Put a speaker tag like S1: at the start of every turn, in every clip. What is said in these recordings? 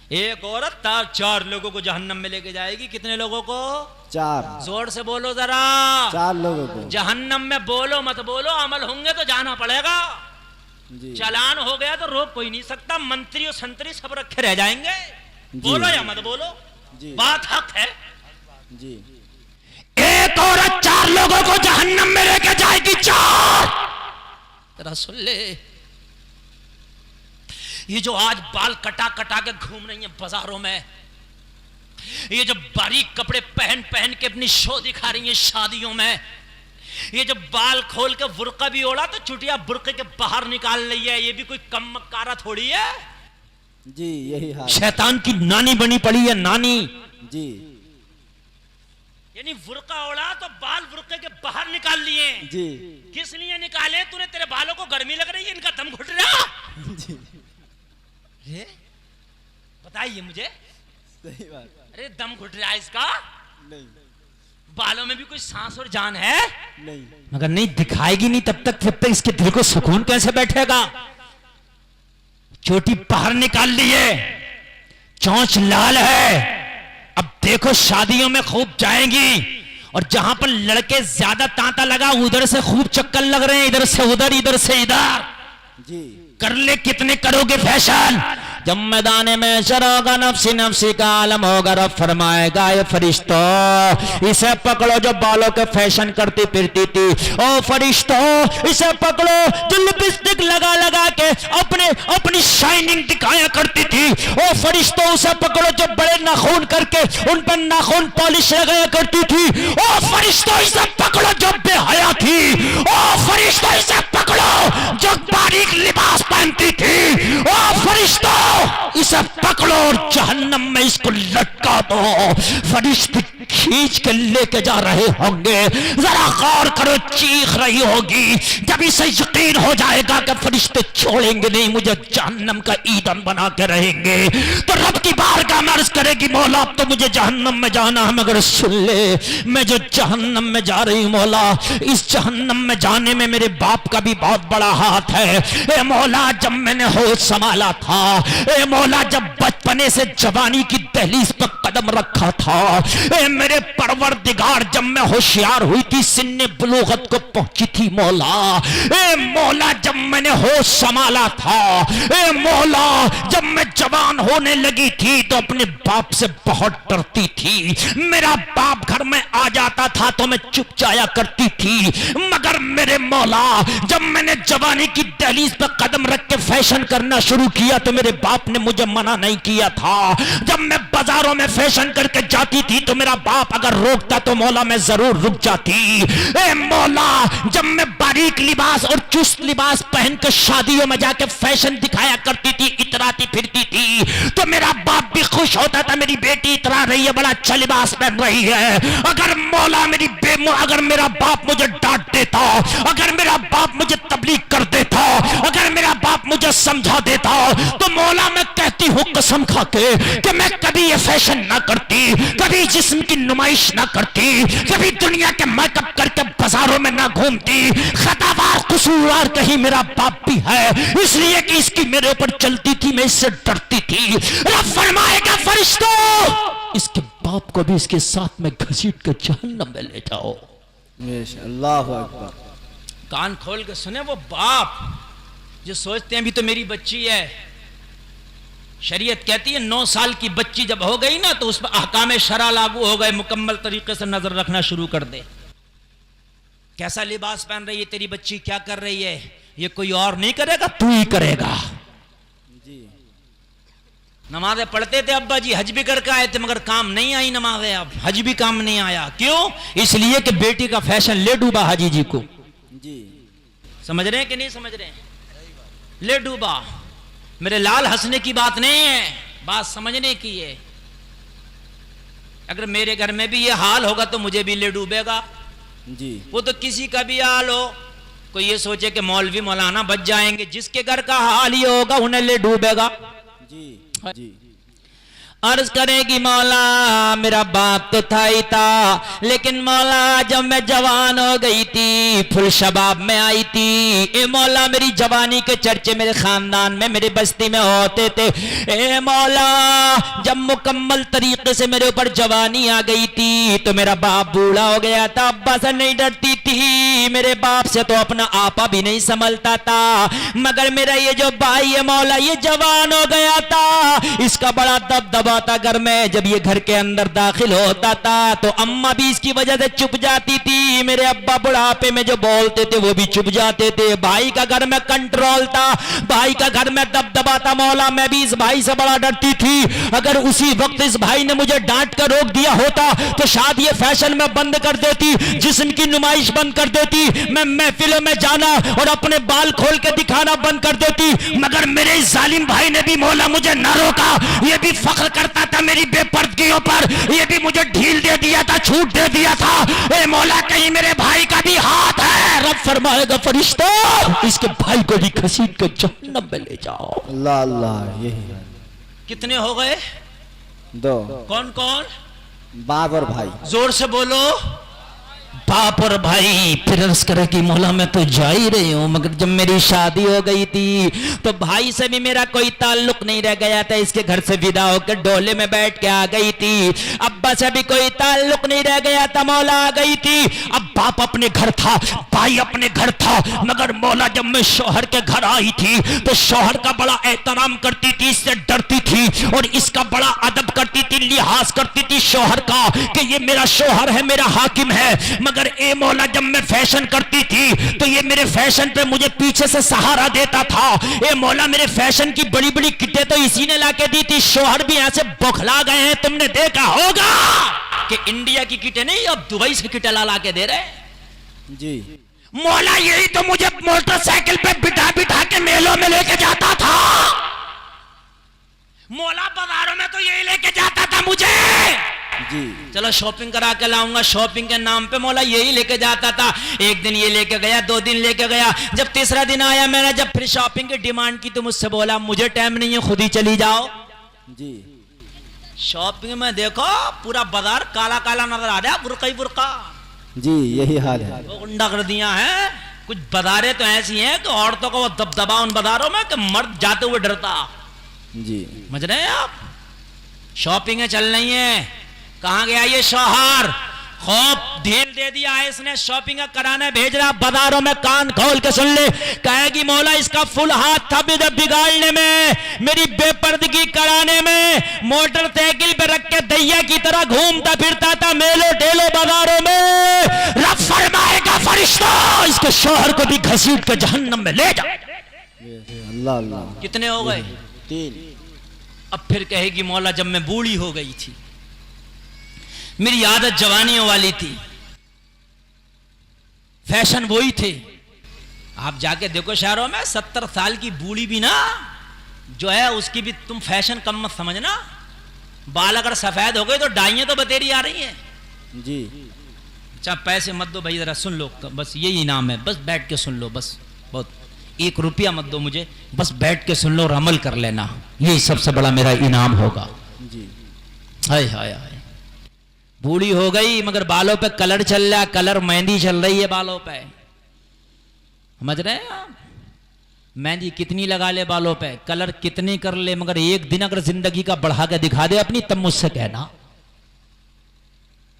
S1: एक औरत चार लोगों को जहन्नम में लेके जाएगी। कितने लोगों को?
S2: 4।
S1: जोर से बोलो जरा।
S2: 4 लोगों को।
S1: जहन्नम में बोलो मत बोलो, अमल होंगे तो जाना पड़ेगा।
S2: जी।
S1: चालान हो गया तो रोक कोई नहीं सकता, मंत्री और संतरी सब रखे रह जाएंगे। बोलो या मत बोलो,
S2: जी।
S1: बात हक है
S2: जी।
S1: एक औरत 4 लोगों को जहन्नम में लेके जाएगी। 4। जरा सुन ले, ये जो आज बाल कटा कटा के घूम रही है बाजारों में, ये जो बारीक कपड़े पहन पहन के अपनी शो दिखा रही है शादियों में, ये जो बाल खोल के बुर्का भी ओढ़ा तो चुटिया बुर्के के बाहर निकाल रही है, ये भी कोई कम मक्कारा थोड़ी है।
S2: जी यही हाल।
S1: शैतान की नानी बनी पड़ी है, नानी।
S2: जी।
S1: यानी बुर्का ओढ़ा तो बाल बुर्के के बाहर निकाल लिए।
S2: जी।
S1: किस लिए निकाले? तूने, तेरे बालों को गर्मी लग रही है, इनका दम घुट रहा।
S2: जी।
S1: बताइए मुझे।
S2: सही बात।
S1: अरे दम घुट रहा है इसका?
S2: नहीं।
S1: बालों में भी कोई सांस और जान है?
S2: नहीं।
S1: मगर नहीं दिखाएगी नहीं तब तक इसके दिल को सुकून कैसे बैठेगा? चोटी बाहर निकाल ली है, चोंच लाल है। अब देखो शादियों में खूब जाएंगी और जहां पर लड़के ज्यादा तांता लगा उधर से खूब चक्कर लग रहे हैं, इधर से उधर, इधर से इधर।
S2: जी।
S1: कर ले, कितने करोगे फैशन? जब मैदान में शरोगा नफ्सी नफ्सी का आलम होगा, रब फरमाएगा ये फरिश्तों इसे पकड़ो जो बालों के फैशन करती फिरती थी। ओ फरिश्तों इसे पकड़ो जो लिपस्टिक लगा लगा के अपनी शाइनिंग दिखाया करती थी। ओ फरिश्तों उसे पकड़ो जो बड़े नाखून करके उन पर नाखून पॉलिश लगाया करती थी। ओ फरिश्तों इसे पकड़ो जो बेहया थी। ओ फरिश्तों इसे पकड़ो जो बारीक लिबास पहनती थी। ओ फरिश्तों इसे पकड़ो और जहन्नम में इसको लटका दो। फरिश्ते खींच के लेके जा रहे होंगे, जरा गौर करो, चीख रही होगी। जब इसे यकीन हो जाएगा कि फरिश्ते छोड़ेंगे नहीं, मुझे जहन्नम का ईंधन बना के रहेंगे, तो रब की बारगाह में अर्ज करेगी मौला अब तो मुझे जहन्नम में जाना है, मगर सुन ले मैं जो जहन्नम में जा रही हूं मौला, इस जहन्नम में जाने में मेरे बाप का भी बहुत बड़ा हाथ है। ए मौला जब मैंने होश संभाला था, ए मौला जब बचपने से जवानी की दहलीज पर कदम रखा था, ए मेरे परवरदिगार जब मैं होशियार हुई थी, सिन्ने बुलूगत को पहुंची थी मौला, ए मौला जब मैंने होश संभाला था, ए मौला जब मैं जवान होने लगी थी तो अपने बाप से बहुत डरती थी। मेरा बाप घर में आ जाता था तो मैं चुप जाया करती थी, मगर मेरे मौला जब मैंने जवानी की दहलीज पर कदम रख के फैशन करना शुरू किया तो मेरे बाप ने मुझे मना नहीं किया था। जब मैं बाजारों में फैशन करके जाती थी तो मेरा बाप अगर रोकता तो मौला मैं जरूर रुक जाती। ए मौला जब मैं बारीक लिबास और चुस्त लिबास पहन कर शादियों में जाके फैशन दिखाया करती थी, इतराती फिरती थी, तो मेरा बाप भी खुश होता था, मेरी बेटी इतरा रही है, बड़ा अच्छा लिबास पहन रही है। अगर मौला अगर मेरा बाप मुझे डांट देता, अगर मेरा बाप मुझे तबलीग कर देता, अगर मेरा बाप मुझे समझा देता, तो मौला मैं कहती हूँ कसम खा के कि मैं कभी ये फैशन ना करती, कभी जिस्म की नुमाइश ना करती, कभी दुनिया के मेकअप करके बाजारों में ना घूमती। खतावार कसूरवार कहीं मेरा बाप भी है, इसलिए कि इसकी मेरे ऊपर चलती थी, मैं इससे डरती थी। रब फरमाएगा फरिश्तों इसके बाप को भी इसके साथ में घसीट कर जहन्नम में ले जाओ।
S2: अल्लाहु अकबर।
S1: कान खोल के सुने वो बाप जो सोचते हैं अभी तो मेरी बच्ची है। शरीयत कहती है 9 साल की बच्ची जब हो गई ना तो उस पर अहकाम शरा लागू हो गए, मुकम्मल तरीके से नजर रखना शुरू कर दे। कैसा लिबास पहन रही है तेरी बच्ची, क्या कर रही है, ये कोई और नहीं करेगा, तू ही करेगा।
S2: जी।
S1: नमाजें पढ़ते थे अब्बा जी, हज भी करके आए थे, मगर काम नहीं आई नमाजें, अब हज भी काम नहीं आया। क्यों? इसलिए कि बेटी का फैशन ले डूबा हाजी जी को।
S2: जी।
S1: समझ रहे हैं कि नहीं समझ रहे हैं? ले डूबा। मेरे लाल हंसने की बात नहीं है, बात समझने की है। अगर मेरे घर में भी ये हाल होगा तो मुझे भी ले डूबेगा।
S2: जी।
S1: वो तो किसी का भी हाल हो, कोई ये सोचे कि मौलवी मौलाना बच जाएंगे, जिसके घर का हाल ही होगा उन्हें ले डूबेगा।
S2: जी। जी।
S1: अर्ज करेगी मौला मेरा बाप तो था ही था, लेकिन मौला जब मैं जवान हो गई थी, फुल शबाब में आई थी, ए मौला मेरी जवानी के चर्चे मेरे खानदान में मेरी बस्ती में होते थे। ए मौला जब मुकम्मल तरीके से मेरे ऊपर जवानी आ गई थी तो मेरा बाप बूढ़ा हो गया था, अब्बा से नहीं डरती थी, मेरे बाप से तो अपना आपा भी नहीं संभलता था, मगर मेरा ये जो भाई है मौला ये जवान हो गया था, इसका बड़ा दबदबा था घर में। जब ये घर के अंदर दाखिल होता था तो अम्मा भी इसकी वजह से चुप जाती थी, मेरे अब्बा बुढ़ापे में जो बोलते थे वो भी चुप जाते थे। भाई का घर में कंट्रोल था, भाई का घर में दबदबा था मौला, मैं भी इस भाई से बड़ा डरती थी। अगर उसी वक्त इस भाई ने मुझे डांट कर रोक दिया होता तो शायद ये फैशन में बंद कर देती, जिस्म की नुमाइश बंद कर देती, मैं महफिलों में जाना और अपने बाल खोल के दिखाना बंद कर देती, मगर मेरे इस जालिम भाई ने भी मौला मुझे न रोका, ये भी फख्र करता था मेरी बेपर्दगियों पर, ये भी मुझे ढील दे दिया था, छूट दे दिया था। ए मौला कहीं मेरे भाई का भी हाथ है, रब फरमाएगा फरिश्ता इसके भाई को भी घसीट कर जहन्नम में ले जाओ।
S2: अल्लाह अल्लाह यही है।
S1: कितने हो गए?
S2: 2।
S1: कौन कौन?
S2: बाप और भाई।
S1: जोर से बोलो। बाप और भाई। फिर अर्ज करे कि मौला मैं तो जा ही रही हूं, मगर जब मेरी शादी हो गई थी तो भाई से भी मेरा कोई ताल्लुक नहीं रह गया था, इसके घर से विदा होकर डोले में बैठ के आ गई थी। अब्बा से भी कोई ताल्लुक नहीं रह गया था, मौला आ गई थी। अब बाप अपने घर था, भाई अपने घर था, मगर मौला जब मैं शौहर के घर आई थी तो शौहर का बड़ा एहतराम करती थी, इससे डरती थी और इसका बड़ा अदब करती थी, लिहाज करती थी शौहर का कि ये मेरा शौहर है, मेरा हाकिम है। मगर ए मौला जब मैं फैशन करती थी तो ये मेरे फैशन पे मुझे पीछे से सहारा देता था। ए मौला मेरे फैशन की बड़ी बड़ी किटें तो इसी ने लाके दी थी, शौहर भी यहां से बौखला गए हैं। तुमने देखा होगा कि इंडिया की किटें नहीं अब दुबई से किटें ला के दे रहे
S2: जी।
S1: मौला यही तो मुझे मोटरसाइकिल पे बिठा बिठा के मेलों में लेके जाता था, मौला बाजारों में तो यही लेके जाता था मुझे।
S2: जी।
S1: चलो शॉपिंग करा के लाऊंगा, शॉपिंग के नाम पे मौला यही लेके जाता था। एक दिन ये लेके गया, 2 दिन लेके गया, जब तीसरा दिन आया मैंने जब फिर शॉपिंग की डिमांड की तो मुझसे बोला मुझे टाइम नहीं है, खुद ही चली जाओ।
S2: जी।
S1: शॉपिंग में देखो पूरा बाजार काला काला नजर आ रहा है, बुरका ही बुरका।
S2: जी यही हाल है।
S1: वो गुंडा कर दिया है। कुछ बाजारें तो ऐसी हैं कि औरतों को वो दबदबा उन बाजारों में कि मर्द जाते हुए डरता।
S2: जी
S1: समझ रहे हैं आप? शॉपिंग चल रही है, कहां गया ये शौहर? खूब ढील दे दिया है इसने, शॉपिंग कराने भेज रहा। बाजारों में कान खोल के सुन ले, कहेगी मौला इसका फुल हाथ था बिगाड़ने में, मेरी बेपर्दगी कराने में। मोटरसाइकिल पे रख के दैया की तरह घूमता फिरता था मेलो टेलो बाजारों में। रब फरमाएगा फरिश्ता इसके शौहर को भी घसीट के जहन्नम में ले जा।
S2: अल्लाह अल्लाह।
S1: कितने हो गए?
S2: 3।
S1: अब फिर कहेगी मौला जब मैं बूढ़ी हो गई थी, मेरी आदत जवानियों वाली थी, फैशन वही थे। आप जाके देखो शहरों में 70 साल की बूढ़ी भी ना जो है उसकी भी तुम फैशन कम मत समझना। बाल अगर सफेद हो गए तो डाइयां तो बतेरी आ रही हैं।
S2: जी।
S1: अच्छा पैसे मत दो भाई, जरा सुन लो, बस यही इनाम है, बस बैठ के सुन लो, बस बहुत 1 रुपया मत दो मुझे, बस बैठ के सुन लो और अमल कर लेना, यही सबसे बड़ा मेरा इनाम होगा।
S2: जी।
S1: हाय हाय हाय। बूढ़ी हो गई मगर बालों पे कलर चल रहा, कलर मेहंदी चल रही है बालों पे। समझ रहे हैं आप? मेहंदी कितनी लगा ले बालों पे, कलर कितनी कर ले, मगर एक दिन अगर जिंदगी का बढ़ा के दिखा दे अपनी, तब मुझसे कहना।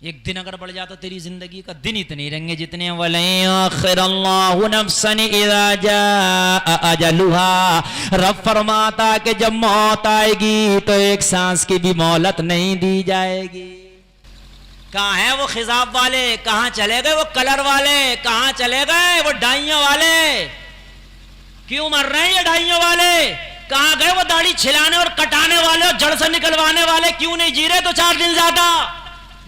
S1: एक दिन अगर बढ़ जाता तेरी जिंदगी का दिन इतने रहेंगे जितने रब फरमाता कि जब मौत आएगी तो एक सांस की भी मोहलत नहीं दी जाएगी। कहाँ है वो खिजाब वाले, कहाँ चले गए वो कलर वाले, कहाँ चले गए वो डाइयों वाले? क्यों मर रहे हैं ये डाइयों वाले? कहाँ गए वो दाढ़ी छिलाने और कटाने वाले और जड़ से निकलवाने वाले? क्यों नहीं जी रहे 2-4 दिन ज्यादा?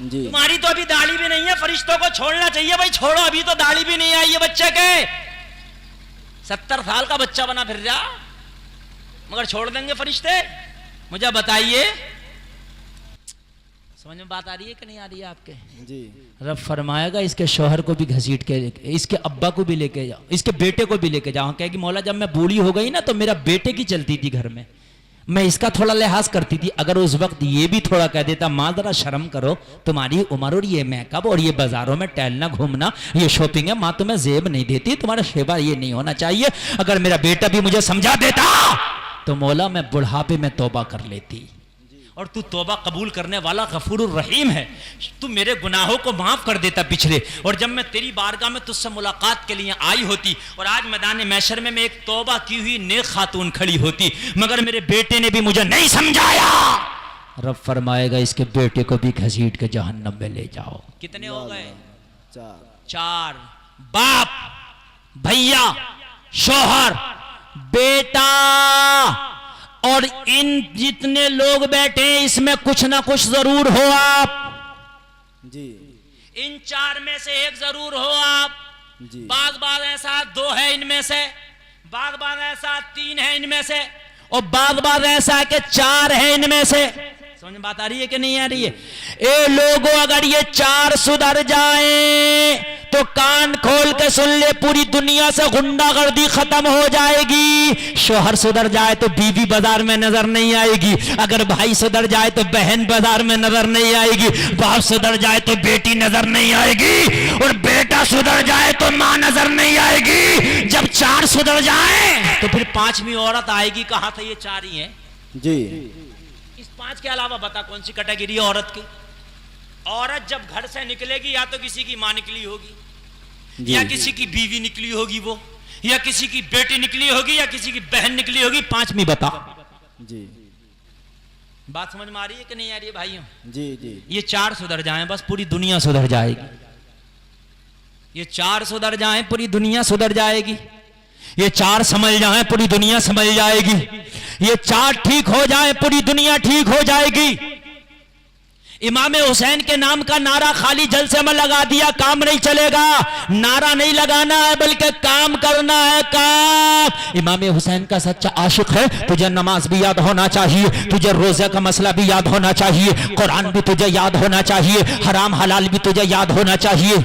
S2: जी।
S1: तुम्हारी तो अभी दाढ़ी भी नहीं है, फरिश्तों को छोड़ना चाहिए भाई, छोड़ो, अभी तो दाढ़ी भी नहीं आई है बच्चे के। 70 साल का बच्चा बना फिर जा, मगर छोड़ देंगे फरिश्ते? मुझे बताइए, समझ में बात आ रही है कि नहीं आ रही है आपके?
S2: जी।
S1: रब फरमाएगा इसके शौहर को भी घसीट के, इसके अब्बा को भी लेके जाओ, इसके बेटे को भी लेके जाओ। कहेगी मौला जब मैं बूढ़ी हो गई ना तो मेरा बेटे की चलती थी घर में, मैं इसका थोड़ा लिहाज करती थी। अगर उस वक्त ये भी थोड़ा कह देता, माँ जरा शर्म करो, तुम्हारी उम्र और ये मेकअप और ये बाजारों में टहलना घूमना ये शॉपिंग है, माँ तुम्हें जेब नहीं देती, तुम्हारा शेवा ये नहीं होना चाहिए। अगर मेरा बेटा भी मुझे समझा देता तो मौला मैं बुढ़ापे में तौबा कर लेती। और तू तौबा कबूल करने वाला गफूरुर रहीम है, तू मेरे गुनाहों को माफ कर देता पिछले। और जब मैं तेरी बारगाह में तुझसे मुलाकात के लिए आई होती और आज मैदान महशर में मैं एक तौबा की हुई नेक खातून खड़ी होती, मगर मेरे बेटे ने भी मुझे नहीं समझाया, रब फरमाएगा इसके बेटे को भी घसीट के जहन्नम में ले जाओ। कितने हो गए? चार। बाप, भैया, शौहर, बेटा और इन जितने लोग बैठे हैं इसमें कुछ ना कुछ जरूर हो आप
S2: जी।
S1: इन चार में से एक जरूर हो आप
S2: जी।
S1: बाग ऐसा दो है इनमें से, बाग ऐसा तीन है इनमें से, और बाग ऐसा कि चार है इनमें से। समझ में बात आ रही है कि नहीं आ रही है? ए लोगों, अगर ये चार सुधर जाए तो कान खोल के सुन ले, पूरी दुनिया से गुंडागर्दी खत्म हो जाएगी। शोहर सुधर जाए तो बीवी बाजार में नजर नहीं आएगी, अगर भाई सुधर जाए तो बहन बाजार में नजर नहीं आएगी, बाप सुधर जाए तो बेटी नजर नहीं आएगी, और बेटा सुधर जाए तो मां नजर नहीं आएगी। जब चार सुधर जाए तो फिर पांचवी औरत आएगी। कहां था? ये चार ही है
S2: जी।
S1: इस पांच के अलावा बता कौन सी कैटेगरी है औरत की? औरत जब घर से निकलेगी या तो किसी की मां निकली होगी, या किसी की बीवी निकली होगी, वो या किसी की बेटी निकली होगी, या किसी की बहन निकली होगी। पांचवी बता
S2: जी।
S1: बात समझ में आ रही है कि नहीं आ रही है भाइयों?
S2: जी जी।
S1: ये चार सुधर जाएं बस पूरी दुनिया सुधर जाएगी। ये चार सुधर जाएं पूरी दुनिया सुधर जाएगी। ये चार समझ जाएं पूरी दुनिया समझ जाएगी। ये चार ठीक हो जाएं पूरी दुनिया ठीक हो जाएगी। इमाम हुसैन के नाम का नारा खाली जलसे में लगा दिया काम नहीं चलेगा। नारा नहीं लगाना है बल्कि काम करना है। काम। इमाम हुसैन का सच्चा आशिक है, तुझे नमाज भी याद होना चाहिए, तुझे रोजे का मसला भी याद होना चाहिए, कुरान भी तुझे याद होना चाहिए, हराम हलाल भी तुझे याद होना चाहिए।